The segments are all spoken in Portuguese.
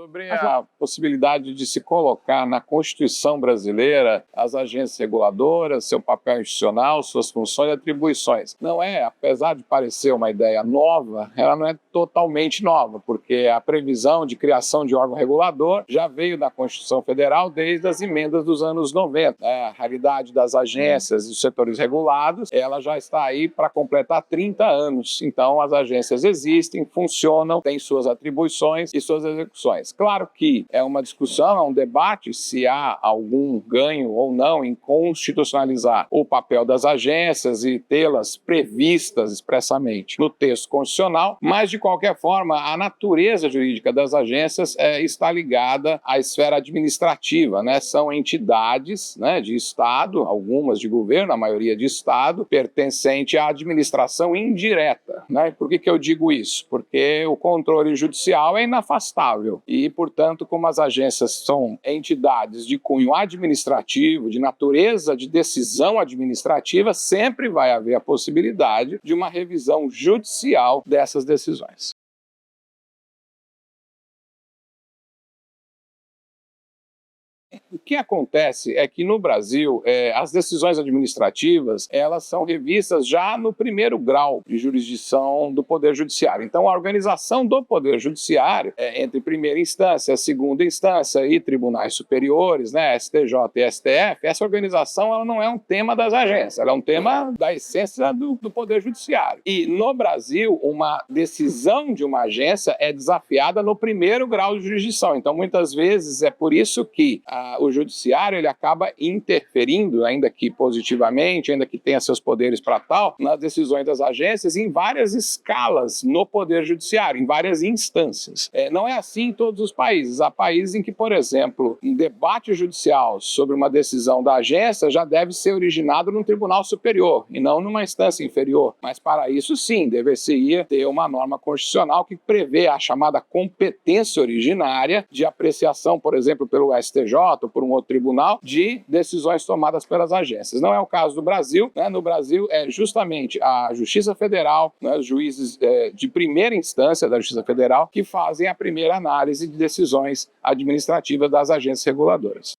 Sobre a possibilidade de se colocar na Constituição brasileira as agências reguladoras, seu papel institucional, suas funções e atribuições. Não é, apesar de parecer uma ideia nova, ela não é totalmente nova, porque a previsão de criação de órgão regulador já veio da Constituição Federal desde as emendas dos anos 90. A realidade das agências e dos setores regulados, ela já está aí para completar 30 anos. Então, as agências existem, funcionam, têm suas atribuições e suas execuções. Claro que é uma discussão, é um debate se há algum ganho ou não em constitucionalizar o papel das agências e tê-las previstas expressamente no texto constitucional, mas de qualquer forma a natureza jurídica das agências está ligada à esfera administrativa, né? São entidades, né, de Estado, algumas de governo, a maioria de Estado, pertencente à administração indireta, né? Por que eu digo isso? Porque o controle judicial é inafastável e, portanto, como as agências são entidades de cunho administrativo, de natureza de decisão administrativa, sempre vai haver a possibilidade de uma revisão judicial dessas decisões. O que acontece é que no Brasil, as decisões administrativas, elas são revistas já no primeiro grau de jurisdição do Poder Judiciário. Então, a organização do Poder Judiciário, entre primeira instância, segunda instância e tribunais superiores, né, STJ e STF, essa organização ela não é um tema das agências, ela é um tema da essência do Poder Judiciário. E no Brasil, uma decisão de uma agência é desafiada no primeiro grau de jurisdição. Então, muitas vezes, é por isso que o judiciário ele acaba interferindo, ainda que positivamente, ainda que tenha seus poderes para tal, nas decisões das agências em várias escalas no poder judiciário, em várias instâncias. Não é assim em todos os países. Há países em que, por exemplo, um debate judicial sobre uma decisão da agência já deve ser originado num tribunal superior e não numa instância inferior. Mas para isso, sim, deveria ter uma norma constitucional que prevê a chamada competência originária de apreciação, por exemplo, pelo STJ ou por um outro tribunal, de decisões tomadas pelas agências. Não é o caso do Brasil, né? No Brasil é justamente a Justiça Federal, né, os juízes de primeira instância da Justiça Federal que fazem a primeira análise de decisões administrativas das agências reguladoras.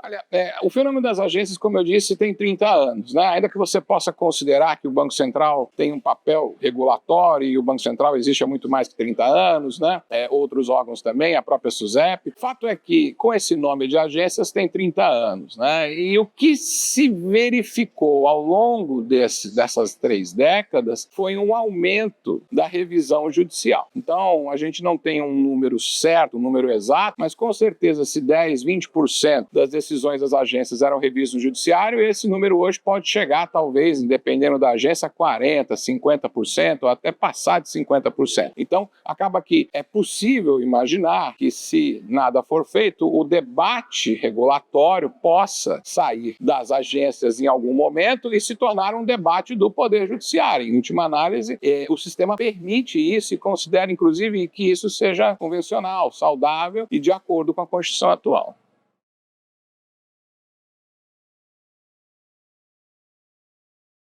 Olha, o fenômeno das agências, como eu disse, tem 30 anos, né? Ainda que você possa considerar que o Banco Central tem um papel regulatório e o Banco Central existe há muito mais que 30 anos, né? Outros órgãos também, a própria SUSEP. Fato é que, com esse nome de agências, tem 30 anos, né? E o que se verificou ao longo dessas 3 décadas foi um aumento da revisão judicial. Então, a gente não tem um número certo, um número exato, mas com certeza se 10, 20% das decisões das agências eram revistas no judiciário, esse número hoje pode chegar, talvez, dependendo da agência, a 40%, 50%, ou até passar de 50%. Então, acaba que é possível imaginar que, se nada for feito, o debate regulatório possa sair das agências em algum momento e se tornar um debate do Poder Judiciário. Em última análise, o sistema permite isso e considera, inclusive, que isso seja convencional, saudável e de acordo com a Constituição atual.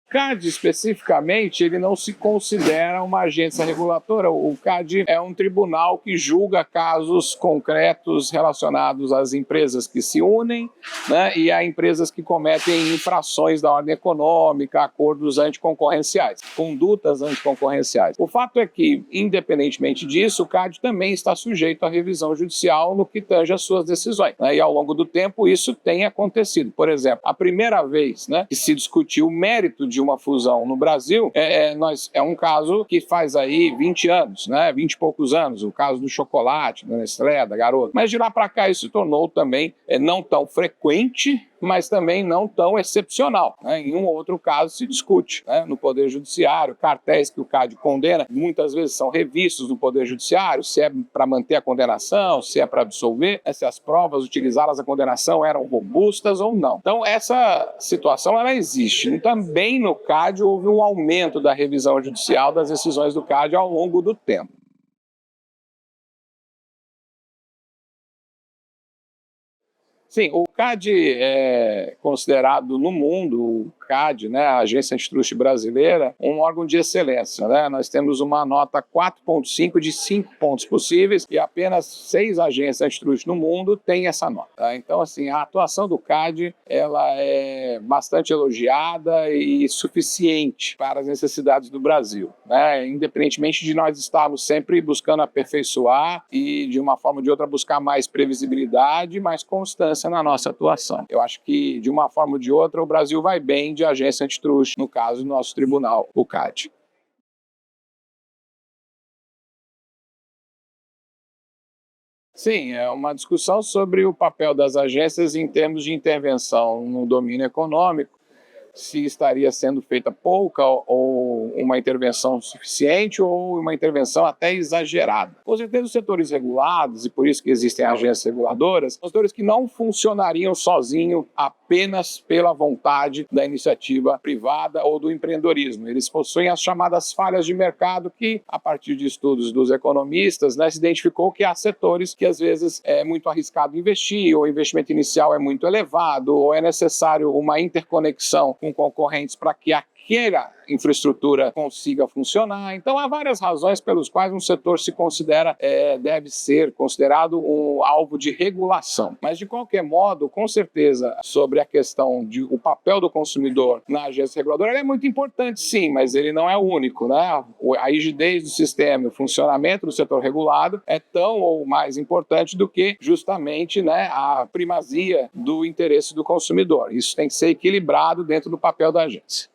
O CAD, especificamente, ele não se considera uma agência regulatora. O CAD é um tribunal que julga casos concretos relacionados às empresas que se unem, né, e a empresas que cometem infrações da ordem econômica, acordos anticoncorrenciais, condutas anticoncorrenciais. O fato é que, independentemente disso, o CAD também está sujeito à revisão judicial no que tange às suas decisões, né, e ao longo do tempo isso tem acontecido. Por exemplo, a primeira vez, né, que se discutiu o mérito de uma fusão no Brasil é um caso que faz aí 20 anos, né? 20 e poucos anos, o caso do chocolate, da Nestlé, da Garoto. Mas de lá para cá isso se tornou também não tão frequente, mas também não tão excepcional, né? Em um ou outro caso se discute, né, no Poder Judiciário, cartéis que o CAD condena, muitas vezes são revistos no Poder Judiciário, se é para manter a condenação, se é para absolver, né, se as provas utilizadas na condenação eram robustas ou não. Então essa situação ela existe. E também no CAD houve um aumento da revisão judicial das decisões do CAD ao longo do tempo. Sim, o CAD é considerado no mundo o CAD, né, a Agência Antitruste Brasileira, um órgão de excelência, né? Nós temos uma nota 4,5 de 5 pontos possíveis e apenas 6 agências antitruste no mundo têm essa nota. Tá? Então, assim, a atuação do CAD ela é bastante elogiada e suficiente para as necessidades do Brasil, né? Independentemente de nós estarmos sempre buscando aperfeiçoar e, de uma forma ou de outra, buscar mais previsibilidade, mais constância na nossa atuação. Eu acho que, de uma forma ou de outra, o Brasil vai bem de agência antitruste, no caso do nosso tribunal, o CAD. Sim, é uma discussão sobre o papel das agências em termos de intervenção no domínio econômico, se estaria sendo feita pouca ou uma intervenção suficiente ou uma intervenção até exagerada. Com certeza os setores regulados, e por isso que existem agências reguladoras, são setores que não funcionariam sozinhos apenas pela vontade da iniciativa privada ou do empreendedorismo. Eles possuem as chamadas falhas de mercado que, a partir de estudos dos economistas, né, se identificou que há setores que às vezes é muito arriscado investir, ou o investimento inicial é muito elevado, ou é necessário uma interconexão com concorrentes para que aquela infraestrutura consiga funcionar. Então, há várias razões pelas quais um setor se considera, deve ser considerado um alvo de regulação. Mas, de qualquer modo, com certeza, sobre a questão do papel do consumidor na agência reguladora, ele é muito importante, sim, mas ele não é o único, né? A rigidez do sistema, o funcionamento do setor regulado é tão ou mais importante do que justamente, né, a primazia do interesse do consumidor. Isso tem que ser equilibrado dentro do papel da agência.